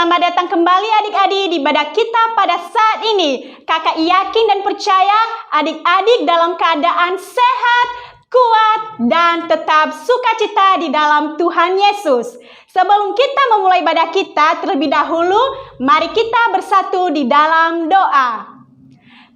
Selamat datang kembali adik-adik di ibadah kita pada saat ini. Kakak yakin dan percaya adik-adik dalam keadaan sehat, kuat, dan tetap sukacita di dalam Tuhan Yesus. Sebelum kita memulai ibadah kita, terlebih dahulu mari kita bersatu di dalam doa.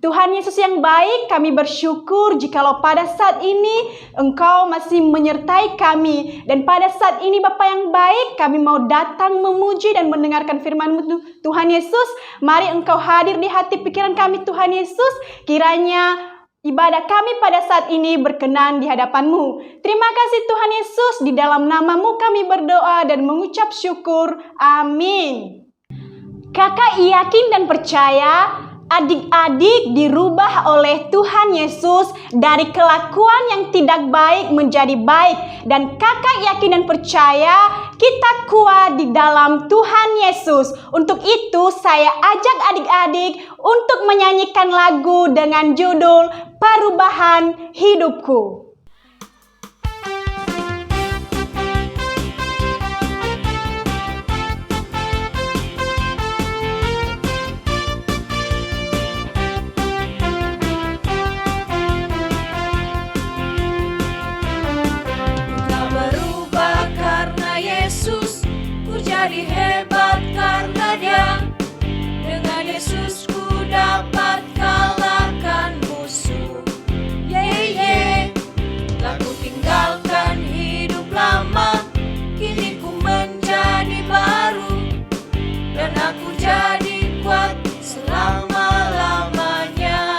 Tuhan Yesus yang baik, kami bersyukur jikalau pada saat ini Engkau masih menyertai kami. Dan pada saat ini Bapa yang baik, kami mau datang memuji dan mendengarkan firman-Mu Tuhan Yesus. Mari Engkau hadir di hati pikiran kami Tuhan Yesus. Kiranya ibadah kami pada saat ini berkenan di hadapan-Mu. Terima kasih Tuhan Yesus, di dalam nama-Mu kami berdoa dan mengucap syukur. Amin. Kakak yakin dan percaya adik-adik dirubah oleh Tuhan Yesus dari kelakuan yang tidak baik menjadi baik. Dan kakak yakin dan percaya kita kuat di dalam Tuhan Yesus. Untuk itu saya ajak adik-adik untuk menyanyikan lagu dengan judul Perubahan Hidupku. Jadi hebat karena Dia. Dengan Yesus ku dapat kalahkan musuh. Telah ku tinggalkan hidup lama, kini ku menjadi baru, dan aku jadi kuat selama-lamanya.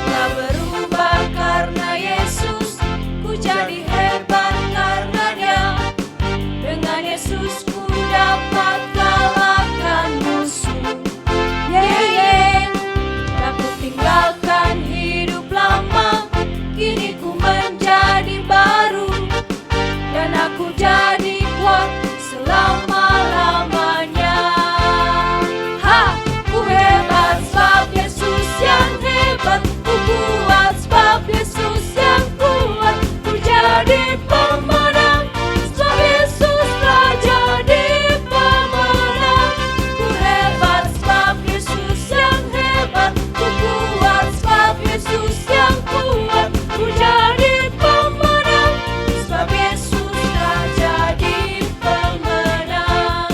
Telah berubah karena Yesus, ku jadi hebat karena Dia. Dengan Yesus ku dapat kalahkan musuh. Aku tinggalkan hidup lama, kini ku menjadi baru, dan aku jadi kuat selama-lamanya. Ku hebat sebab Yesus yang hebat, ku kuat sebab Yesus yang kuat, ku jadi pemenang sebab Yesus telah jadi pemenang. Ku hebat sebab Yesus yang hebat, ku kuat sebab Yesus yang kuat, ku jadi pemenang sebab Yesus telah jadi pemenang.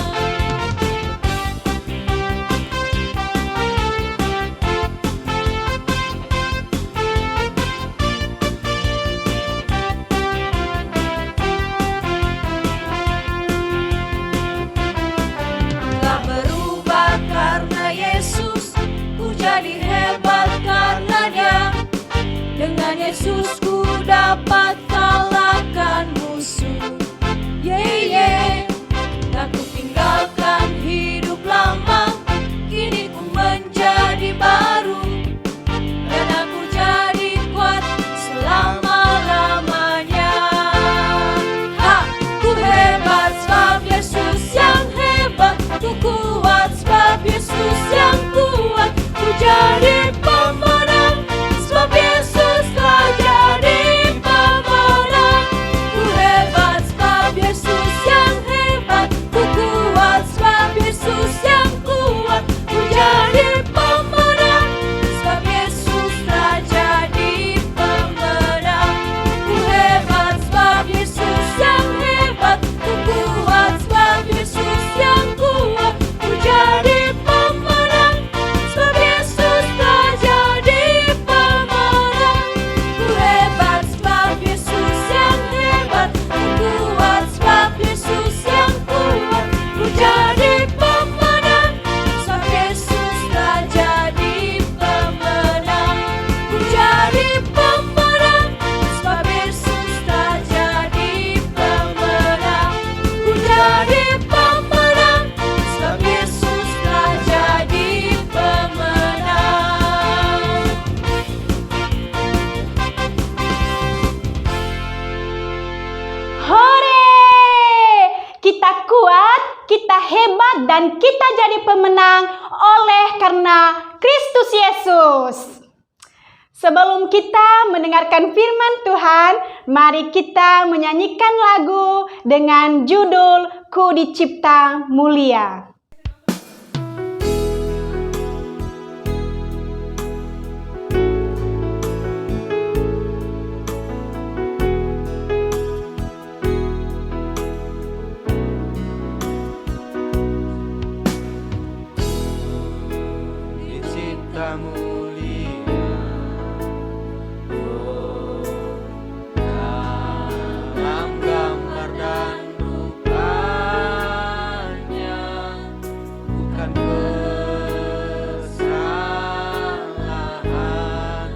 Telah berubah karena Yesus, ku jadi hebat karena Dia. Dengan Yesus ku dapat kalahkan musuh. Telah ku tinggalkan hidup lama, kini ku menjadi baru, dan aku jadi kuat selama-lamanya. Ku hebat sebab Yesus yang hebat, ku kuat sebab Yesus yang kuat, ku jadi pemenang sebab Yesus telah jadi pemenang. Ku hebat sebab Yesus yang hebat, ku kuat sebab Yesus yang kuat, ku jadi pemenang sebab Yesus telah jadi pemenang. Ku hebat sebab Yesus yang hebat, ku kuat sebab Yesus yang kuat, ku jadi pemenang sebab Yesus telah jadi pemenang. Ku hebat sebab Yesus yang hebat, ku kuat sebab Yesus yang kuat, ku jadi pemenang sebab Yesus telah jadi pemenang. Ku jadi pemenang sebab Yesus telah jadi pemenang. Ku jadi pemenang sebab Yesus telah jadi pemenang. Hore! Kita kuat, kita hebat, dan kita jadi pemenang oleh karena Kristus Yesus. Sebelum kita mendengarkan firman Tuhan, mari kita menyanyikan lagu dengan judul Ku Dicipta Mulia. Dicipta mulia, dalam gambar dan rupanya, bukan kesalahan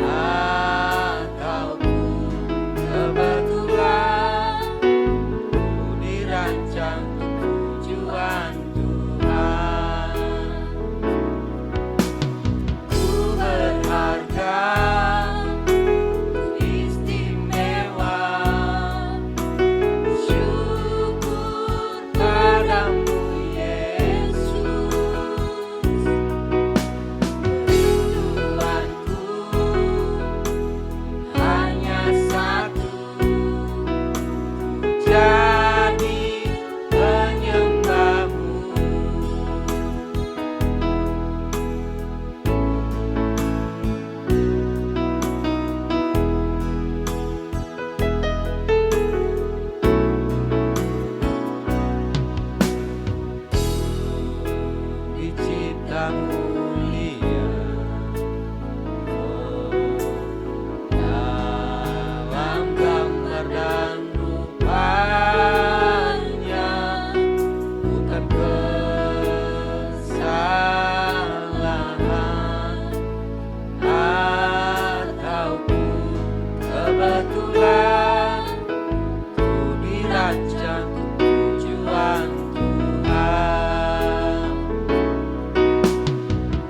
ataupun kebetulan. Ku dirancang tujuan Tuhan. Ku berharga, ku istimewa. Syukur padamu Yesus. Rinduanku hanya satu, jadi penyembahmu. Dicipta mulia, dalam gambar dan rupanya, bukan kesalahan ataupun kebetulan. Ku dirancang tujuan Tuhan.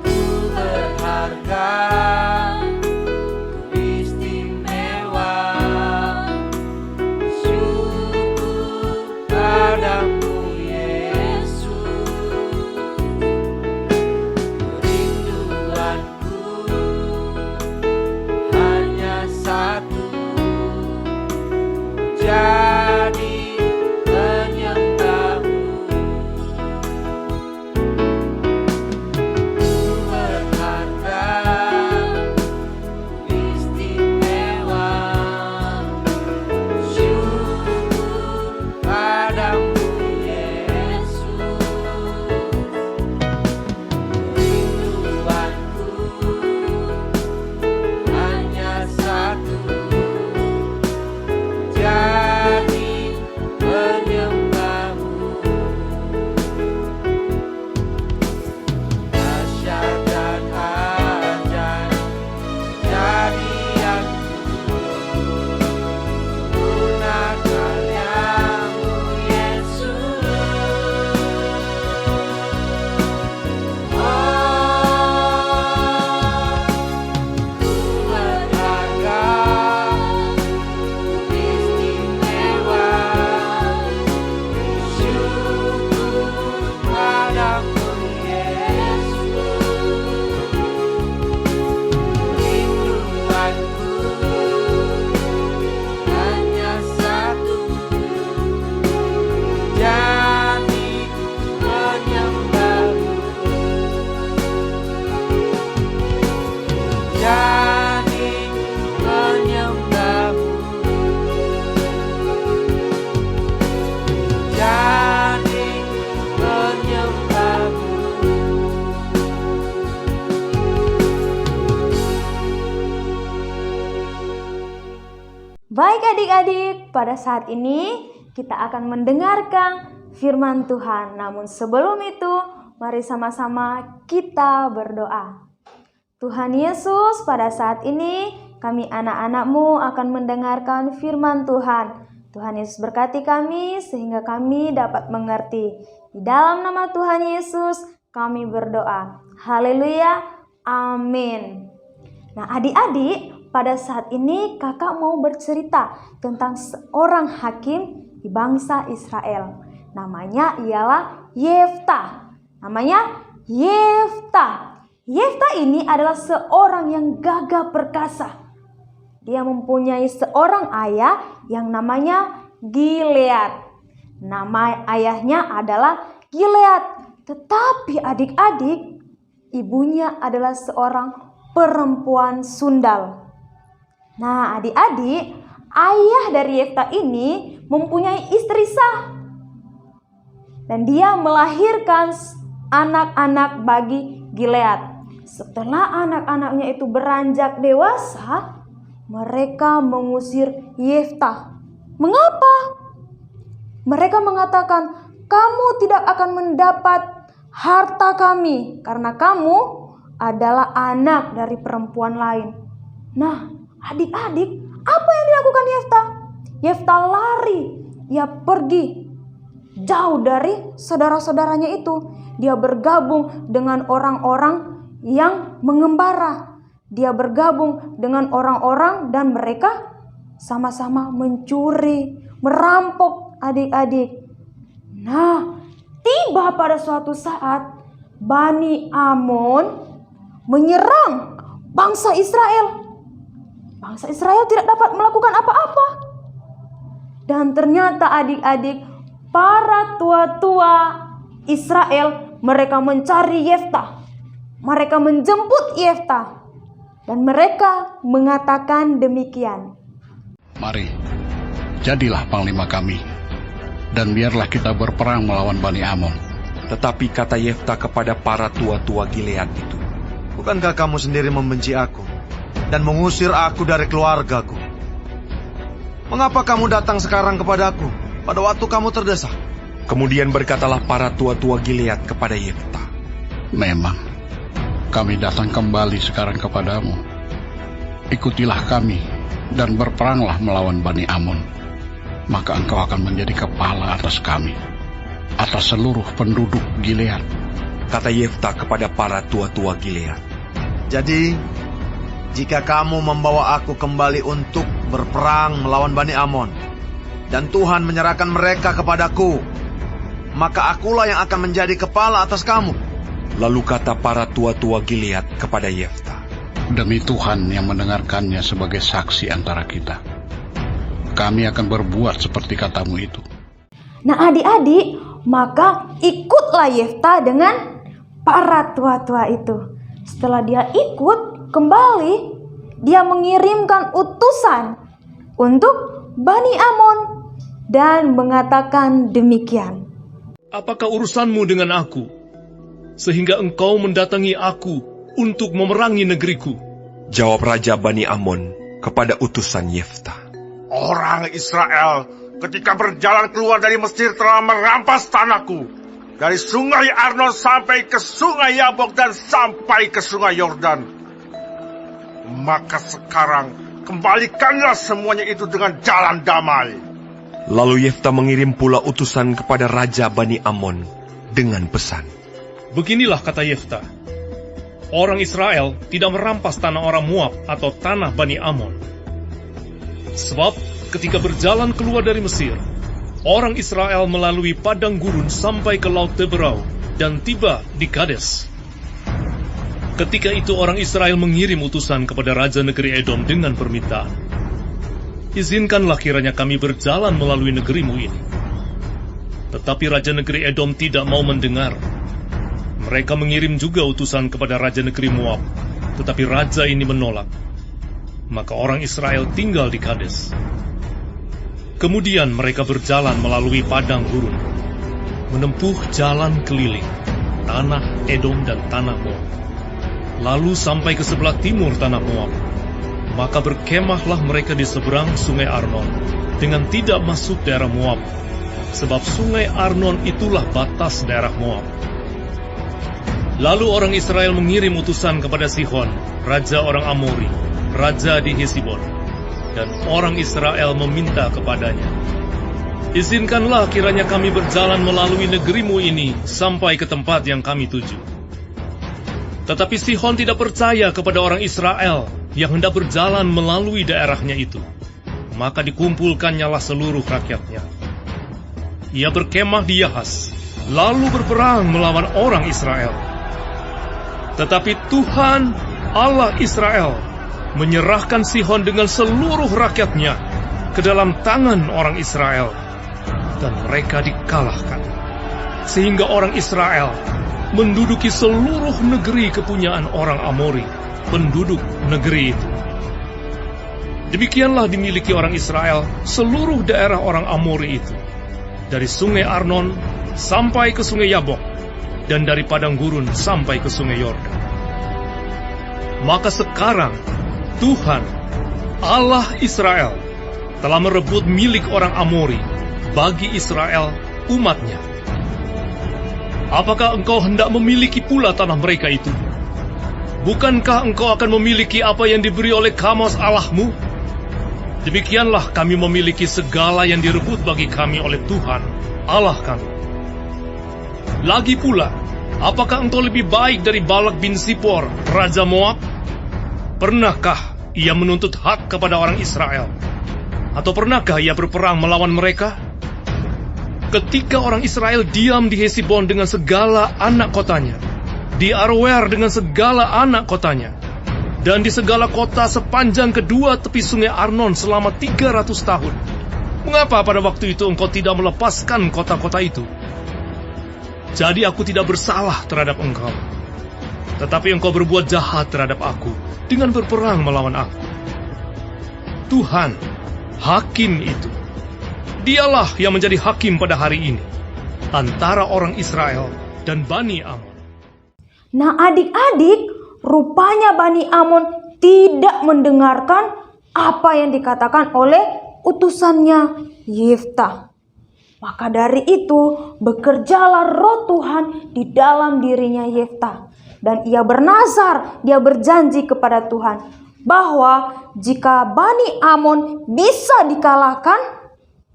Ku berharga, ku istimewa. Syukur padamu Yesus. Rinduanku hanya satu, jadi penyembahmu. Ku berharga, ku istimewa. Syukur padamu Yesus. Rinduanku hanya satu, jadi penyembahmu. Dahsyat dan ajaib kejadianku, sempurna karyamu Yesus. Ku berharga, ku istimewa. Syukur padamu Yesus. Rinduanku hanya satu, jadi penyembahmu. Jadi penyembahmu. Jadi penyembahmu. Baik adik-adik, pada saat ini kita akan mendengarkan firman Tuhan. Namun sebelum itu, mari sama-sama kita berdoa. Tuhan Yesus, pada saat ini kami anak-anak-Mu akan mendengarkan firman Tuhan. Tuhan Yesus berkati kami sehingga kami dapat mengerti. Di dalam nama Tuhan Yesus kami berdoa. Haleluya, amin. Nah adik-adik, pada saat ini kakak mau bercerita tentang seorang hakim di bangsa Israel. Namanya ialah Yeftah. Yefta ini adalah seorang yang gagah perkasa. Dia mempunyai seorang ayah yang namanya Gilead. Nama ayahnya adalah Gilead. Tetapi adik-adik, ibunya adalah seorang perempuan sundal. Nah, adik-adik, ayah dari Yefta ini mempunyai istri sah. Dan dia melahirkan anak-anak bagi Gilead. Setelah anak-anaknya itu beranjak dewasa, mereka mengusir Yefta. Mengapa? Mereka mengatakan, kamu tidak akan mendapat harta kami karena kamu adalah anak dari perempuan lain. Nah, adik-adik, apa yang dilakukan Yefta? Yefta lari, dia pergi jauh dari saudara-saudaranya itu. Dia bergabung dengan orang-orang yang mengembara. Dia bergabung dengan orang-orang dan mereka sama-sama mencuri, merampok adik-adik. Nah, tiba pada suatu saat Bani Amon menyerang bangsa Israel. Bangsa Israel tidak dapat melakukan apa-apa. Dan ternyata adik-adik, para tua-tua Israel mereka mencari Yefta. Mereka menjemput Yefta dan mereka mengatakan demikian. Mari, jadilah panglima kami, dan biarlah kita berperang melawan Bani Amon. Tetapi kata Yefta kepada para tua-tua Gilead itu, bukankah kamu sendiri membenci aku dan mengusir aku dari keluargaku? Mengapa kamu datang sekarang kepadaku pada waktu kamu terdesak? Kemudian berkatalah para tua-tua Gilead kepada Yefta, Memang, kami datang kembali sekarang kepadamu. Ikutilah kami dan berperanglah melawan Bani Amon. Maka engkau akan menjadi kepala atas kami, atas seluruh penduduk Gilead. kata Yefta kepada para tua-tua Gilead. Jadi, jika kamu membawa aku kembali untuk berperang melawan Bani Amon, dan Tuhan menyerahkan mereka kepadaku, maka akulah yang akan menjadi kepala atas kamu. Lalu kata para tua-tua Gilead kepada Yefta, Demi Tuhan yang mendengarkannya sebagai saksi antara kita, kami akan berbuat seperti katamu itu. Nah adik-adik, maka ikutlah Yefta dengan para tua-tua itu. Setelah dia ikut kembali, dia mengirimkan utusan untuk Bani Amon dan mengatakan demikian. Apakah urusanmu dengan aku, sehingga engkau mendatangi aku untuk memerangi negeriku? Jawab Raja Bani Amon kepada utusan Yefta, Orang Israel ketika berjalan keluar dari Mesir telah merampas tanahku, dari sungai Arnon sampai ke sungai Yabok dan sampai ke sungai Yordan. Maka sekarang kembalikanlah semuanya itu dengan jalan damai. Lalu Yefta mengirim pula utusan kepada Raja Bani Amon dengan pesan, Beginilah kata Yefta, orang Israel tidak merampas tanah orang Moab atau tanah Bani Amon. Sebab ketika berjalan keluar dari Mesir, orang Israel melalui padang gurun sampai ke Laut Teberau dan tiba di Kades. Ketika itu orang Israel mengirim utusan kepada Raja negeri Edom dengan permintaan, Izinkanlah kiranya kami berjalan melalui negerimu ini. Tetapi Raja negeri Edom tidak mau mendengar. Mereka mengirim juga utusan kepada Raja negeri Moab, tetapi Raja ini menolak. Maka orang Israel tinggal di Kades. Kemudian mereka berjalan melalui padang gurun, menempuh jalan keliling, tanah Edom dan tanah Moab. Lalu sampai ke sebelah timur tanah Moab. Maka berkemahlah mereka di seberang sungai Arnon, dengan tidak masuk daerah Moab, sebab sungai Arnon itulah batas daerah Moab. Lalu orang Israel mengirim utusan kepada Sihon, raja orang Amori, raja di Hesibon, dan orang Israel meminta kepadanya, Izinkanlah kiranya kami berjalan melalui negerimu ini sampai ke tempat yang kami tuju. Tetapi Sihon tidak percaya kepada orang Israel yang hendak berjalan melalui daerahnya itu. Maka dikumpulkannyalah seluruh rakyatnya. Ia berkemah di Yahas, lalu berperang melawan orang Israel. Tetapi Tuhan Allah Israel menyerahkan Sihon dengan seluruh rakyatnya ke dalam tangan orang Israel, dan mereka dikalahkan, sehingga orang Israel menduduki seluruh negeri kepunyaan orang Amori, penduduk negeri itu. Demikianlah dimiliki orang Israel seluruh daerah orang Amori itu, dari sungai Arnon sampai ke sungai Yabok, dan dari padang gurun sampai ke sungai Yordan. Maka sekarang Tuhan Allah Israel telah merebut milik orang Amori bagi Israel umatnya. Apakah engkau hendak memiliki pula tanah mereka itu? Bukankah engkau akan memiliki apa yang diberi oleh Kamos Allahmu? Demikianlah kami memiliki segala yang direbut bagi kami oleh Tuhan Allah kami. Lagi pula, apakah engkau lebih baik dari Balak bin Sipor, Raja Moab? Pernahkah ia menuntut hak kepada orang Israel? Atau pernahkah ia berperang melawan mereka? Ketika orang Israel diam di Hesibon dengan segala anak kotanya, di Aroer dengan segala anak kotanya, dan di segala kota sepanjang kedua tepi sungai Arnon selama 300 tahun, mengapa pada waktu itu engkau tidak melepaskan kota-kota itu? Jadi aku tidak bersalah terhadap engkau, tetapi engkau berbuat jahat terhadap aku dengan berperang melawan aku. Tuhan, hakim itu, Dialah yang menjadi hakim pada hari ini antara orang Israel dan Bani Amon. Nah adik-adik, rupanya Bani Amon tidak mendengarkan apa yang dikatakan oleh utusannya Yeftah. Maka dari itu bekerjalah roh Tuhan di dalam dirinya Yeftah. Dan ia bernazar, dia berjanji kepada Tuhan bahwa jika Bani Amon bisa dikalahkan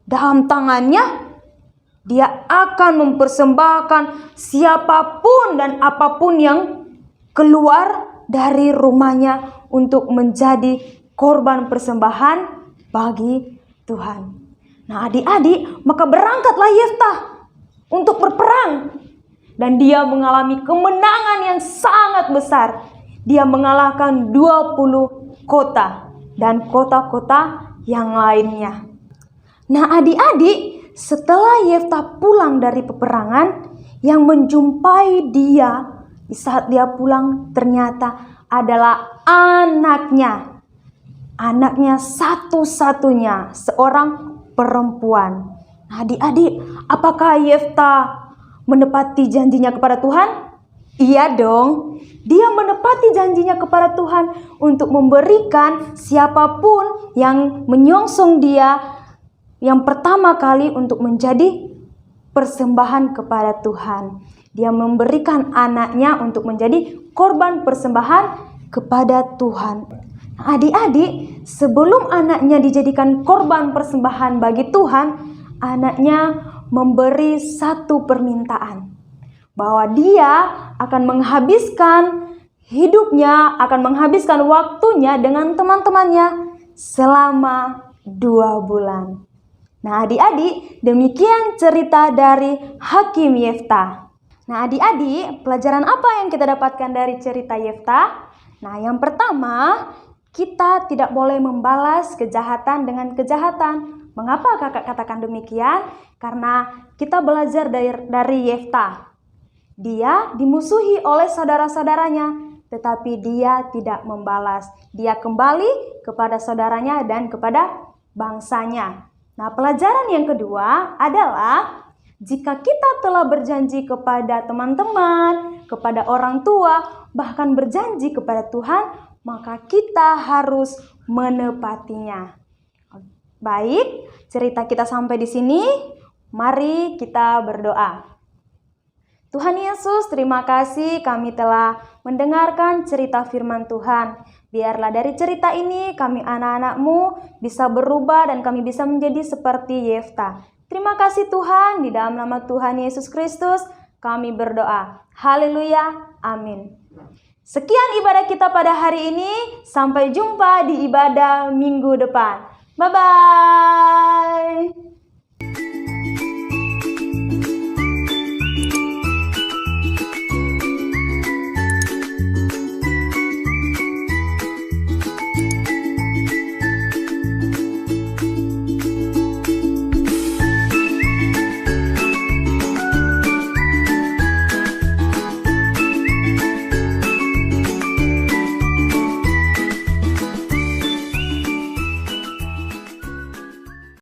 dalam tangannya, dia akan mempersembahkan siapapun dan apapun yang keluar dari rumahnya untuk menjadi korban persembahan bagi Tuhan. Nah adik-adik, maka berangkatlah Yeftah untuk berperang. Dan dia mengalami kemenangan yang sangat besar. Dia mengalahkan 20 kota dan kota-kota yang lainnya. Nah adik-adik, setelah Yeftah pulang dari peperangan, yang menjumpai dia di saat dia pulang ternyata adalah anaknya. Anaknya satu-satunya, seorang perempuan. Nah adik-adik, apakah Yeftah menepati janjinya kepada Tuhan? Iya dong, dia menepati janjinya kepada Tuhan untuk memberikan siapapun yang menyongsong dia yang pertama kali untuk menjadi persembahan kepada Tuhan. Dia memberikan anaknya untuk menjadi korban persembahan kepada Tuhan. Adik-adik, sebelum anaknya dijadikan korban persembahan bagi Tuhan, anaknya memberi satu permintaan, bahwa dia akan menghabiskan hidupnya, akan menghabiskan waktunya dengan teman-temannya selama 2 bulan. Nah adik-adik, demikian cerita dari Hakim Yeftah. Nah adik-adik, pelajaran apa yang kita dapatkan dari cerita Yeftah? Nah yang pertama, kita tidak boleh membalas kejahatan dengan kejahatan. Mengapa kakak katakan demikian? Karena kita belajar dari Yeftah. Dia dimusuhi oleh saudara-saudaranya, tetapi dia tidak membalas. Dia kembali kepada saudaranya dan kepada bangsanya. Nah, pelajaran yang kedua adalah jika kita telah berjanji kepada teman-teman, kepada orang tua, bahkan berjanji kepada Tuhan, maka kita harus menepatinya. Baik, cerita kita sampai di sini. Mari kita berdoa. Tuhan Yesus, terima kasih kami telah mendengarkan cerita firman Tuhan. Biarlah dari cerita ini kami anak-anak-Mu bisa berubah dan kami bisa menjadi seperti Yeftah. Terima kasih Tuhan, di dalam nama Tuhan Yesus Kristus kami berdoa. Haleluya, amin. Sekian ibadah kita pada hari ini, sampai jumpa di ibadah minggu depan. Bye-bye.